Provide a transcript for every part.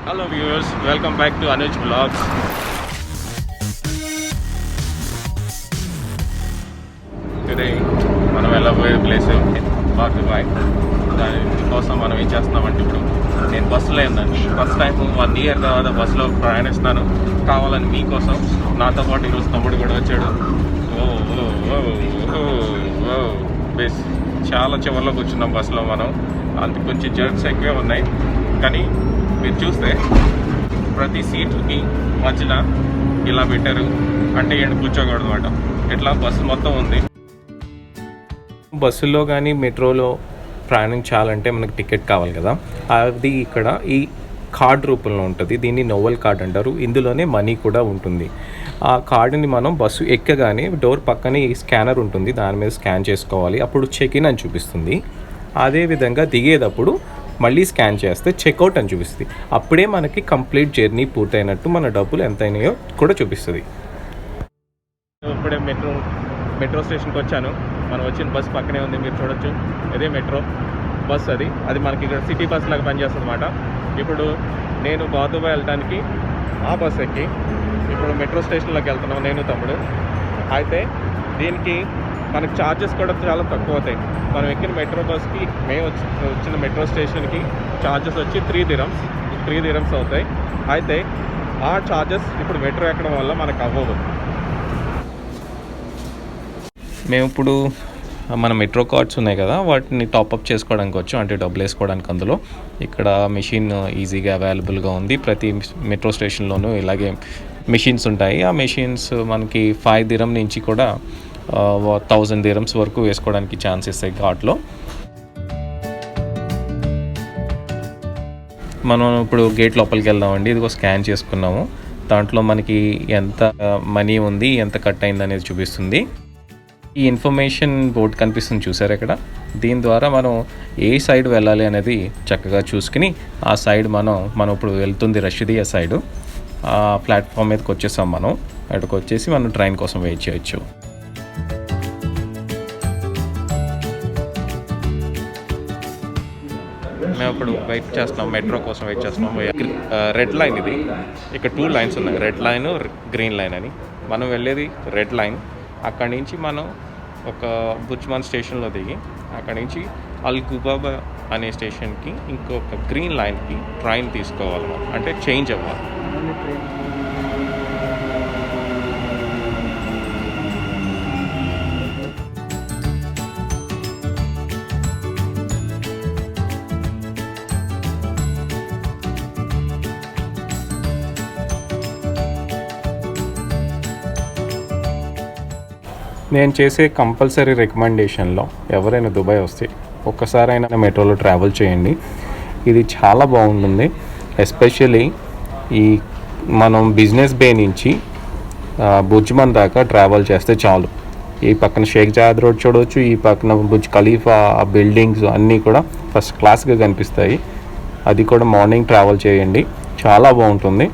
Hello viewers, welcome back to Anuj Vlogs. Today మనం వెళ్ళబోయే place బాటుబాయ్. దానికోసం మనం ఏం చేస్తున్నామంటే ఇప్పుడు నేను బస్సులో ఉన్నాను. ఫస్ట్ టైం 1 year తర్వాత బస్సులో ప్రయాణిస్తున్నాను. కావాలని మీకోసం నాతో పాటు ఈరోజు తమ్ముడు కూడా వచ్చాడు. బేస్ చాలా చివరిలో కూర్చున్నాం బస్సులో మనం. అంత కొంచెం జర్క్స్ ఎక్కువే ఉన్నాయి, కానీ మీరు చూస్తే ప్రతి సీట్కి మధ్యన ఇలా పెట్టారు, అంటే ఏంటి కూర్చోకూడదు అనమాట. ఇట్లా బస్సు మొత్తం ఉంది. బస్సులో కానీ మెట్రోలో ప్రయాణించాలంటే మనకు టికెట్ కావాలి కదా, అది ఇక్కడ ఈ కార్డ్ రూపంలో ఉంటుంది. దీన్ని నోవెల్ కార్డ్ అంటారు. ఇందులోనే మనీ కూడా ఉంటుంది. ఆ కార్డుని మనం బస్సు ఎక్కగానే డోర్ పక్కనే ఈ స్కానర్ ఉంటుంది, దాని మీద స్కాన్ చేసుకోవాలి. అప్పుడు చెక్ ఇన్ అని చూపిస్తుంది. అదేవిధంగా దిగేటప్పుడు మళ్ళీ స్కాన్ చేస్తే చెక్అవుట్ అని చూపిస్తుంది. అప్పుడే మనకి కంప్లీట్ జర్నీ పూర్తయినట్టు, మన డబ్బులు ఎంత అయినాయో కూడా చూపిస్తుంది. ఇప్పుడే మెట్రో స్టేషన్కి వచ్చాను. మనం వచ్చిన బస్ పక్కనే ఉంది, మీరు చూడొచ్చు. అదే మెట్రో బస్. అది మనకి ఇక్కడ సిటీ బస్ లాగా పనిచేస్తుంది అన్నమాట. ఇప్పుడు నేను బాదుబాయ్ వెళ్ళడానికి ఆ బస్ ఎక్కి ఇప్పుడు మెట్రో స్టేషన్లోకి వెళ్తున్నాం, నేను తమ్ముడు. అయితే దీనికి మనకు ఛార్జెస్ కూడా చాలా తక్కువ అవుతాయి. మనం ఎక్కిన మెట్రో బస్కి, మేము వచ్చిన మెట్రో స్టేషన్కి ఛార్జెస్ వచ్చి 3 dirhams అవుతాయి. అయితే ఆ ఛార్జెస్ ఇప్పుడు మెట్రో ఎక్కడం వల్ల మనకు అవ్వవు. మేము ఇప్పుడు మన మెట్రో కార్డ్స్ ఉన్నాయి కదా, వాటిని టాప్అప్ చేసుకోవడానికి వచ్చాం, అంటే డబ్బులు వేసుకోవడానికి. అందులో ఇక్కడ మెషిన్ ఈజీగా అవైలబుల్గా ఉంది. ప్రతి మెట్రో స్టేషన్లోనూ ఇలాగే మెషిన్స్ ఉంటాయి. ఆ మెషిన్స్ మనకి 5 dirham నుంచి కూడా 1000 dirhams వరకు వేసుకోవడానికి ఛాన్స్ ఇస్తాయి కార్డ్లో. మనం ఇప్పుడు గేట్ లోపలికి వెళ్దామండి. ఇదిగో స్కాన్ చేసుకున్నాము. దాంట్లో మనకి ఎంత మనీ ఉంది, ఎంత కట్ అయింది అనేది చూపిస్తుంది. ఈ ఇన్ఫర్మేషన్ బోర్డ్ కనిపిస్తుంది, చూసారు ఇక్కడ. దీని ద్వారా మనం ఏ సైడ్ వెళ్ళాలి అనేది చక్కగా చూసుకుని ఆ సైడ్ మనం ఇప్పుడు వెళ్తుంది రషిదియా సైడు. ఆ ప్లాట్ఫామ్ మీదకి వచ్చేసాం. మనం అక్కడికి వచ్చేసి మనం ట్రైన్ కోసం వెయిట్ చేయొచ్చు. మేము ఇప్పుడు వెయిట్ చేస్తున్నాం, మెట్రో కోసం వెయిట్ చేస్తున్నాం. రెడ్ లైన్ ఇది. ఇక్కడ 2 lines ఉన్నాయి, రెడ్ లైన్, గ్రీన్ లైన్ అని. మనం వెళ్ళేది రెడ్ లైన్. అక్కడి నుంచి మనం ఒక బుజ్మాన్ స్టేషన్లో దిగి అక్కడి నుంచి అల్ గుబాబా అనే స్టేషన్కి ఇంకొక గ్రీన్ లైన్కి ట్రైన్ తీసుకోవాలి. అంటే చేంజ్ అవ్వాలి. నేను చేసే కంపల్సరీ రికమెండేషన్లో ఎవరైనా దుబాయ్ వస్తే ఒక్కసారైనా మెట్రోలో ట్రావెల్ చేయండి. ఇది చాలా బాగుంటుంది. ఎస్పెషల్లీ ఈ మనం బిజినెస్ బే నుంచి బుజ్మాన్ దాకా ట్రావెల్ చేస్తే చాలు. ఈ పక్కన షేక్ జయాద్ రోడ్ చూడవచ్చు, ఈ పక్కన బుజ్ ఖలీఫా బిల్డింగ్స్ అన్నీ కూడా ఫస్ట్ క్లాస్గా కనిపిస్తాయి. అది కూడా మార్నింగ్ ట్రావెల్ చేయండి, చాలా బాగుంటుంది.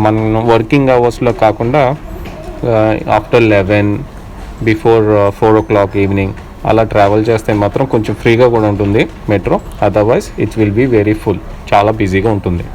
మనం వర్కింగ్ అవర్స్లో కాకుండా ఆఫ్టర్ 11, బిఫోర్ 4 o'clock ఈవినింగ్ అలా ట్రావెల్ చేస్తే మాత్రం కొంచెం ఫ్రీగా కూడా ఉంటుంది metro. Otherwise it will be very full, చాలా బిజీగా ఉంటుంది.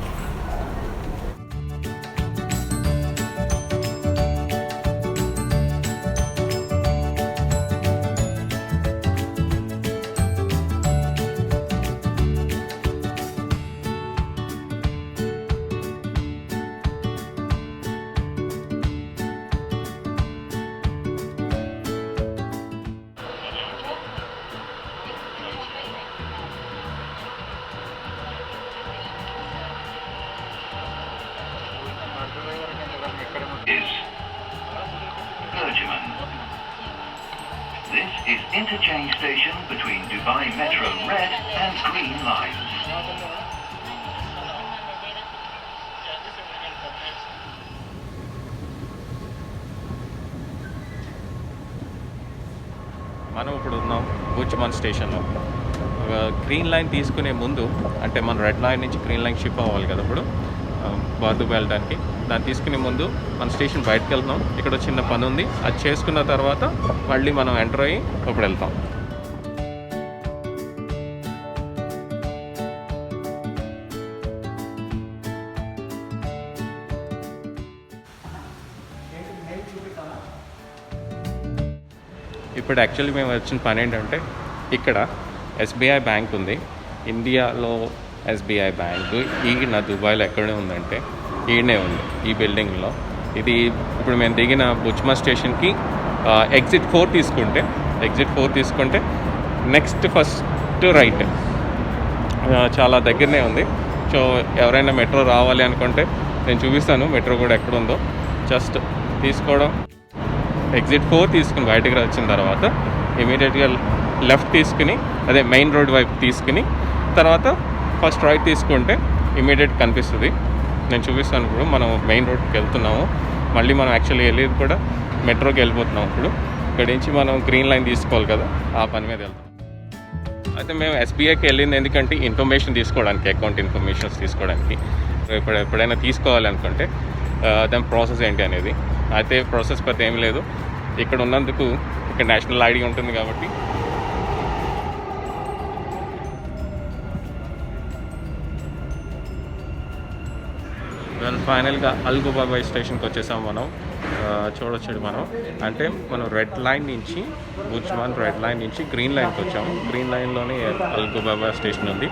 This is interchange station between Dubai Metro Red and Green lines. మనం ఇప్పుడు ఉన్నాం బుజ్మాన్ స్టేషన్లో. గ్రీన్ లైన్ తీసుకునే ముందు, అంటే మనం రెడ్ లైన్ నుంచి గ్రీన్ లైన్ షిప్ అవ్వాలి కదా ఇప్పుడు బాదుబాయ్ వెళ్ళడానికి. దాన్ని తీసుకునే ముందు మన స్టేషన్ బయటకు వెళ్తాం. ఇక్కడ చిన్న పని ఉంది, అది చేసుకున్న తర్వాత మళ్ళీ మనం ఎంటర్ అయ్యి అప్పుడు వెళ్తాం. ఇప్పుడు యాక్చువల్లీ మేము వచ్చిన పని ఏంటంటే ఇక్కడ ఎస్బీఐ బ్యాంక్ ఉంది. ఇండియాలో ఎస్బీఐ బ్యాంకు ఈయన దుబాయ్లో ఎక్కడే ఉందంటే ఈయనే ఉంది, ఈ బిల్డింగ్లో. ఇది ఇప్పుడు మేము దిగిన బుచ్మా స్టేషన్కి ఎగ్జిట్ 4 తీసుకుంటే నెక్స్ట్ ఫస్ట్ రైట్, చాలా దగ్గరనే ఉంది. సో ఎవరైనా మెట్రో రావాలి అనుకుంటే నేను చూపిస్తాను మెట్రో కూడా ఎక్కడ ఉందో. జస్ట్ తీసుకోవడం, ఎగ్జిట్ 4 తీసుకుని బయటకు వచ్చిన తర్వాత ఇమీడియట్గా లెఫ్ట్ తీసుకుని అదే మెయిన్ రోడ్ వైపు తీసుకుని తర్వాత ఫస్ట్ రైట్ తీసుకుంటే ఇమీడియట్ కనిపిస్తుంది. నేను చూపిస్తాను. ఇప్పుడు మనం మెయిన్ రోడ్కి వెళ్తున్నాము. మళ్ళీ మనం యాక్చువల్లీ వెళ్ళేది కూడా మెట్రోకి వెళ్ళిపోతున్నాం. ఇప్పుడు ఇక్కడి నుంచి మనం గ్రీన్ లైన్ తీసుకోవాలి కదా, ఆ పని మీద వెళ్తాం. అయితే మేము ఎస్బీఐకి వెళ్ళింది ఎందుకంటే ఇన్ఫర్మేషన్ తీసుకోవడానికి, అకౌంట్ ఇన్ఫర్మేషన్స్ తీసుకోవడానికి. ఎప్పుడైనా తీసుకోవాలి అనుకుంటే దాని ప్రాసెస్ ఏంటి అనేది. అయితే ప్రాసెస్ పెద్ద ఏం లేదు. ఇక్కడ ఉన్నందుకు ఇక్కడ నేషనల్ ఐడి ఉంటుంది కాబట్టి ఫైనల్గా అల్ గుబాబాయ్ స్టేషన్కి వచ్చేసాం మనం. చూడొచ్చు మనం, అంటే మనం రెడ్ లైన్ నుంచి బుజ్మాన్ రెడ్ లైన్ నుంచి గ్రీన్ లైన్కి వచ్చాము. గ్రీన్ లైన్లోనే అల్ గుబాబాయ్ స్టేషన్ ఉంది.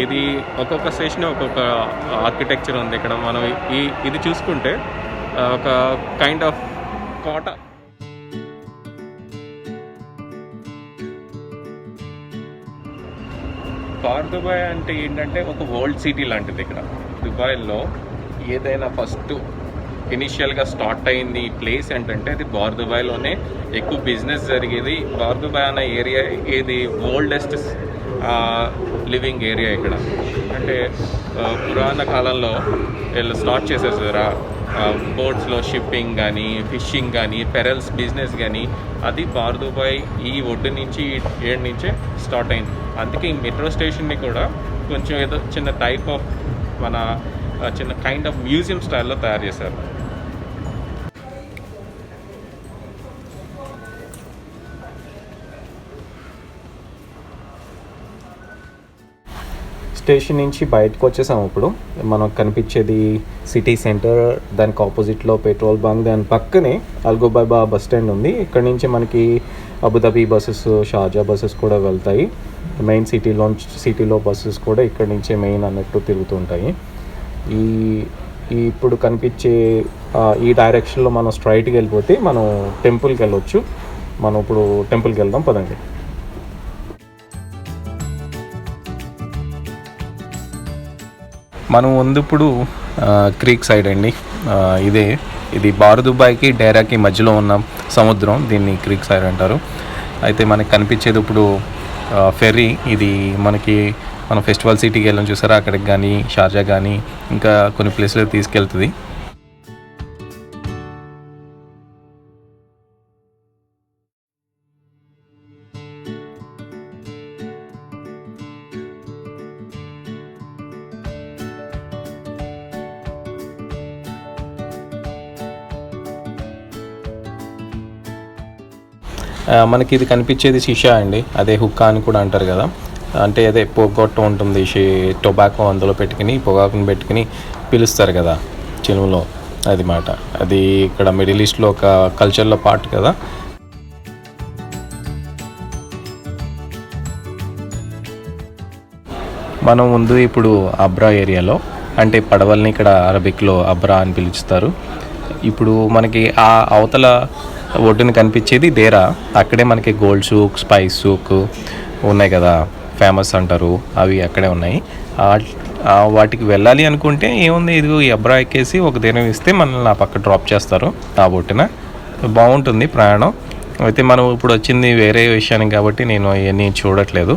ఇది ఒక్కొక్క స్టేషన్ ఒక్కొక్క ఆర్కిటెక్చర్ ఉంది. ఇక్కడ మనం ఇది చూసుకుంటే ఒక కైండ్ ఆఫ్ కోట. బార్ దుబాయ్ అంటే ఏంటంటే ఒక వరల్డ్ సిటీ లాంటిది. ఇక్కడ దుబాయ్లో ఏదైనా ఫస్ట్ ఇనిషియల్గా స్టార్ట్ అయింది ఈ ప్లేస్ ఏంటంటే అది బార్ దుబాయ్లోనే ఎక్కువ బిజినెస్ జరిగేది. బార్ దుబాయ్ అనే ఏరియా ఇది ఓల్డెస్ట్ లివింగ్ ఏరియా. ఇక్కడ అంటే పురాణ కాలంలో వీళ్ళు స్టార్ట్ చేసేసారా బోట్స్లో షిప్పింగ్ కానీ, ఫిషింగ్ కానీ, పెరల్స్ బిజినెస్ కానీ, అది బార్ దుబాయ్ ఈ ఒడ్డు నుంచి ఏడు నుంచే స్టార్ట్ అయింది. అందుకే ఈ మెట్రో స్టేషన్ని కూడా కొంచెం ఏదో చిన్న టైప్ ఆఫ్ మన చిన్న కైండ్ ఆఫ్ మ్యూజియం స్టైల్లో తయారు చేశారు. స్టేషన్ నుంచి బయటకు వచ్చేసాము. ఇప్పుడు మనకు కనిపించేది సిటీ సెంటర్, దానికి ఆపోజిట్లో పెట్రోల్ బంక్, దాని పక్కనే అల్ గుబాబా బస్ స్టాండ్ ఉంది. ఇక్కడ నుంచి మనకి అబుదాబి బస్సెస్, షార్జా బస్సెస్ కూడా వెళ్తాయి. మెయిన్ సిటీలో బస్సెస్ కూడా ఇక్కడ నుంచే మెయిన్ అన్నట్టు తిరుగుతుంటాయి. ఇప్పుడు కనిపించే ఈ డైరెక్షన్లో మనం స్ట్రైట్కి వెళ్ళిపోతే మనం టెంపుల్కి వెళ్ళొచ్చు. మనం ఇప్పుడు టెంపుల్కి వెళ్దాం పదండి. మనం ముందు ఇప్పుడు క్రీక్ సైడ్ అండి. ఇది బార్ దుబాయ్కి డైరాకి మధ్యలో ఉన్న సముద్రం, దీన్ని క్రీక్ సైడ్ అంటారు. అయితే మనకి కనిపించేది ఇప్పుడు ఫెర్రీ. ఇది మనకి మనం ఫెస్టివల్ సిటీకి వెళ్ళాం చూసారా, అక్కడికి కానీ షార్జా కానీ ఇంకా కొన్ని ప్లేస్లకు తీసుకెళ్తుంది. మనకి ఇది కనిపించేది షీషా అండి, అదే హుక్కా అని కూడా అంటారు కదా. అంటే అదే పొగొట్ట ఉంటుంది, టొబాకో అందులో పెట్టుకుని పొగాకుని పెట్టుకుని పిలుస్తారు కదా చెలువులో, అది మాట. అది ఇక్కడ మిడిల్ ఈస్ట్లో ఒక కల్చర్లో పార్ట్ కదా. మనం ముందు ఇప్పుడు అబ్రా ఏరియాలో, అంటే పడవల్ని ఇక్కడ అరబిక్లో అబ్రా అని పిలుస్తారు. ఇప్పుడు మనకి ఆ అవతల ఒడ్డున కనిపించేది దేరా. అక్కడే మనకి గోల్డ్ సూక్, స్పైస్ సూక్ ఉన్నాయి కదా, ఫేమస్ అంటారు, అవి అక్కడే ఉన్నాయి. వాటికి వెళ్ళాలి అనుకుంటే ఏముంది, ఇది ఈ అబ్రా ఎక్కేసి ఒక దినం ఇస్తే మనల్ని ఆ పక్క డ్రాప్ చేస్తారు ఆ ఒడ్డున. బాగుంటుంది ప్రయాణం. అయితే మనం ఇప్పుడు వచ్చింది వేరే విషయానికి కాబట్టి నేను అవన్నీ చూడట్లేదు.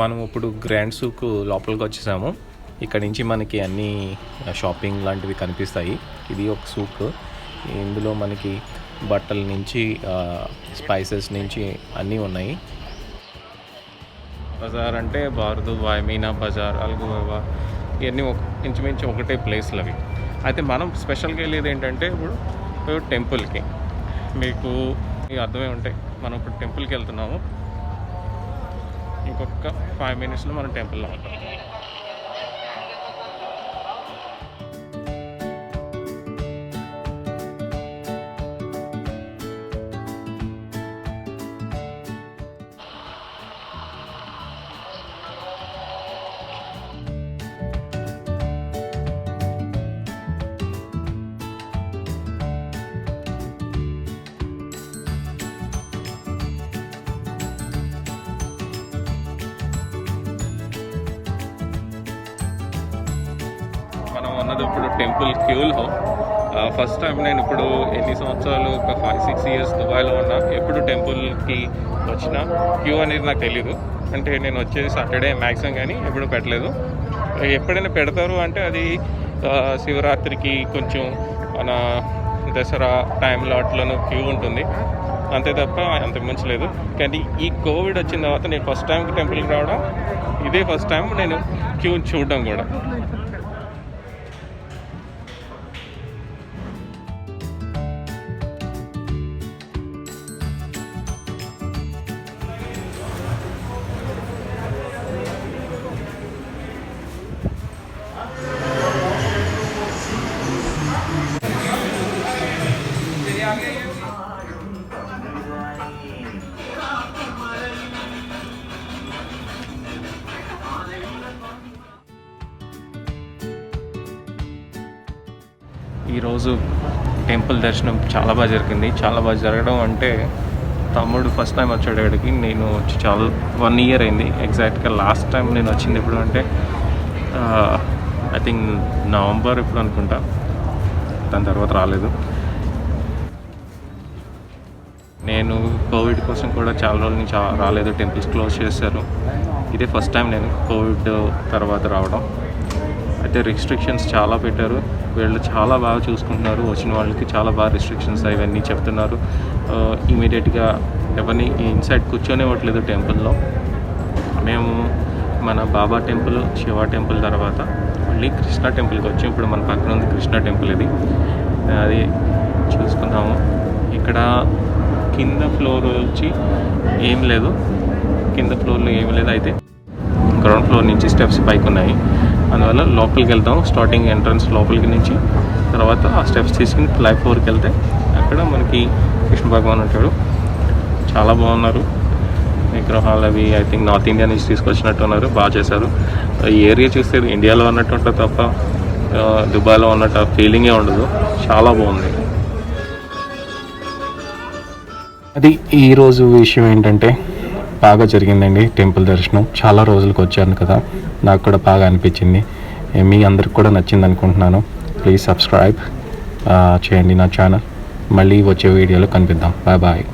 మనం ఇప్పుడు గ్రాండ్ సూక్ లోపలికి వచ్చేసాము. ఇక్కడ నుంచి మనకి అన్ని షాపింగ్ లాంటివి కనిపిస్తాయి. ఇది ఒక సూక్, ఇందులో మనకి బట్టల నుంచి స్పైసెస్ నుంచి అన్నీ ఉన్నాయి. బజార్ అంటే బార్ దుబాయ్, మీనా బజార్, అల్ గుబాబా ఇవన్నీ ఇంచుమించు ఒకటే ప్లేస్లు అవి. అయితే మనం స్పెషల్గా వెళ్ళేది ఏంటంటే ఇప్పుడు టెంపుల్కి. మీకు అర్థమై ఉంటాయి. మనం ఇప్పుడు టెంపుల్కి వెళ్తున్నాము. ఇంకొక 5 minutesలో మనం టెంపుల్లో ఉంటాం. మనం ఉన్నది ఇప్పుడు టెంపుల్ క్యూలో. ఫస్ట్ టైం నేను ఇప్పుడు ఎన్ని సంవత్సరాలు, ఒక 5-6 years దుబాయ్లో ఉన్నా, ఎప్పుడు టెంపుల్కి వచ్చిన క్యూ అనేది నాకు తెలీదు. అంటే నేను వచ్చేది సాటర్డే మ్యాక్సిమం, కానీ ఎప్పుడు పెట్టలేదు. ఎప్పుడైనా పెడతారు అంటే అది శివరాత్రికి, కొంచెం మన దసరా టైంలో అట్లను క్యూ ఉంటుంది, అంతే తప్ప అంత మించలేదు. కానీ ఈ కోవిడ్ వచ్చిన తర్వాత నేను ఫస్ట్ టైం టెంపుల్కి రావడం, ఇదే ఫస్ట్ టైం నేను క్యూ చూడడం కూడా. ఈరోజు టెంపుల్ దర్శనం చాలా బాగా జరిగింది. చాలా బాగా జరగడం అంటే, తమ్ముడు ఫస్ట్ టైం వచ్చాడు ఇక్కడికి. నేను వచ్చి చాలా 1 year అయింది ఎగ్జాక్ట్గా. లాస్ట్ టైం నేను వచ్చింది ఎప్పుడు అంటే ఐ థింక్ నవంబర్ ఎప్పుడు అనుకుంటా. దాని తర్వాత రాలేదు. నేను కోవిడ్ కోసం కూడా చాలా రోజుల నుంచి రాలేదు. టెంపుల్స్ క్లోజ్ చేశారు. ఇదే ఫస్ట్ టైం నేను కోవిడ్ తర్వాత రావడం. అయితే రిస్ట్రిక్షన్స్ చాలా పెట్టారు. వీళ్ళు చాలా బాగా చూసుకుంటున్నారు. వచ్చిన వాళ్ళకి చాలా బాగా రిస్ట్రిక్షన్స్ అవన్నీ చెప్తున్నారు. ఇమీడియట్గా ఎవరిని ఇన్సైడ్ కూర్చొనివ్వట్లేదు టెంపుల్లో. మేము మన బాబా టెంపుల్, శివ టెంపుల్ తర్వాత మళ్ళీ కృష్ణ టెంపుల్కి వచ్చాం. ఇప్పుడు మన పక్కన ఉంది కృష్ణ టెంపుల్. ఇది అది చూసుకున్నాము. ఇక్కడ కింద ఫ్లోర్ వచ్చి ఏం లేదు, కింద ఫ్లోర్లో ఏం లేదు. అయితే గ్రౌండ్ ఫ్లోర్ నుంచి స్టెప్స్ పైకి ఉన్నాయి. అందువల్ల లోపలికి వెళ్తాం. స్టార్టింగ్ ఎంట్రన్స్ లోపలికి నుంచి, తర్వాత ఆ స్టెప్స్ తీసుకుని ఫ్లై ఫ్లోర్కి వెళ్తే అక్కడ మనకి కృష్ణ భగవాన్ ఉంటాడు. చాలా బాగున్నారు విగ్రహాలు అవి. ఐ థింక్ నార్త్ ఇండియా నుంచి తీసుకొచ్చినట్టు ఉన్నారు. బాగా చేశారు. ఈ ఏరియా చూస్తే ఇండియాలో ఉన్నట్టు ఉంటుంది తప్ప దుబాయ్లో ఉన్నట్టు ఫీలింగే ఉండదు. చాలా బాగుంది. అది ఈరోజు విషయం ఏంటంటే, బాగా జరిగిందండి టెంపుల్ దర్శనం. చాలా రోజులకు వచ్చాను కదా, నాకు కూడా బాగా అనిపించింది. మీ అందరికి కూడా నచ్చింది అనుకుంటున్నాను. ప్లీజ్ సబ్స్క్రైబ్ చేయండి నా ఛానల్. మళ్ళీ వచ్చే వీడియోలో కనిపిద్దాం. Bye bye.